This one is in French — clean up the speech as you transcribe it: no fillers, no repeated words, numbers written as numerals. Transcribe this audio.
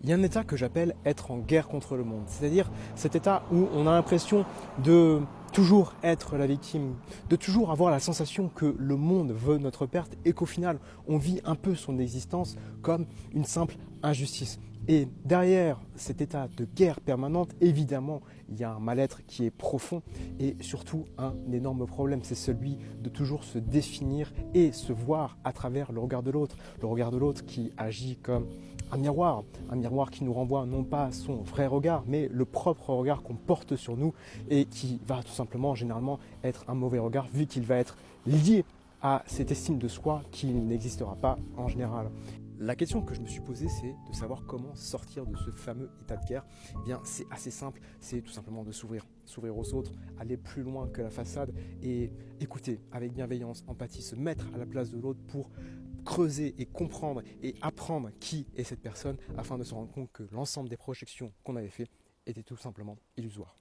Il y a un état que j'appelle être en guerre contre le monde. C'est-à-dire cet état où on a l'impression de toujours être la victime, de toujours avoir la sensation que le monde veut notre perte et qu'au final, on vit un peu son existence comme une simple injustice. Et derrière cet état de guerre permanente, évidemment, il y a un mal-être qui est profond et surtout un énorme problème, c'est celui de toujours se définir et se voir à travers le regard de l'autre qui agit comme un miroir qui nous renvoie non pas son vrai regard, mais le propre regard qu'on porte sur nous et qui va tout simplement, généralement, être un mauvais regard vu qu'il va être lié à cette estime de soi qui n'existera pas en général. La question que je me suis posée, c'est de savoir comment sortir de ce fameux état de guerre. Eh bien, c'est assez simple, c'est tout simplement de s'ouvrir aux autres, aller plus loin que la façade et écouter avec bienveillance, empathie, se mettre à la place de l'autre pour creuser et comprendre et apprendre qui est cette personne afin de se rendre compte que l'ensemble des projections qu'on avait fait étaient tout simplement illusoires.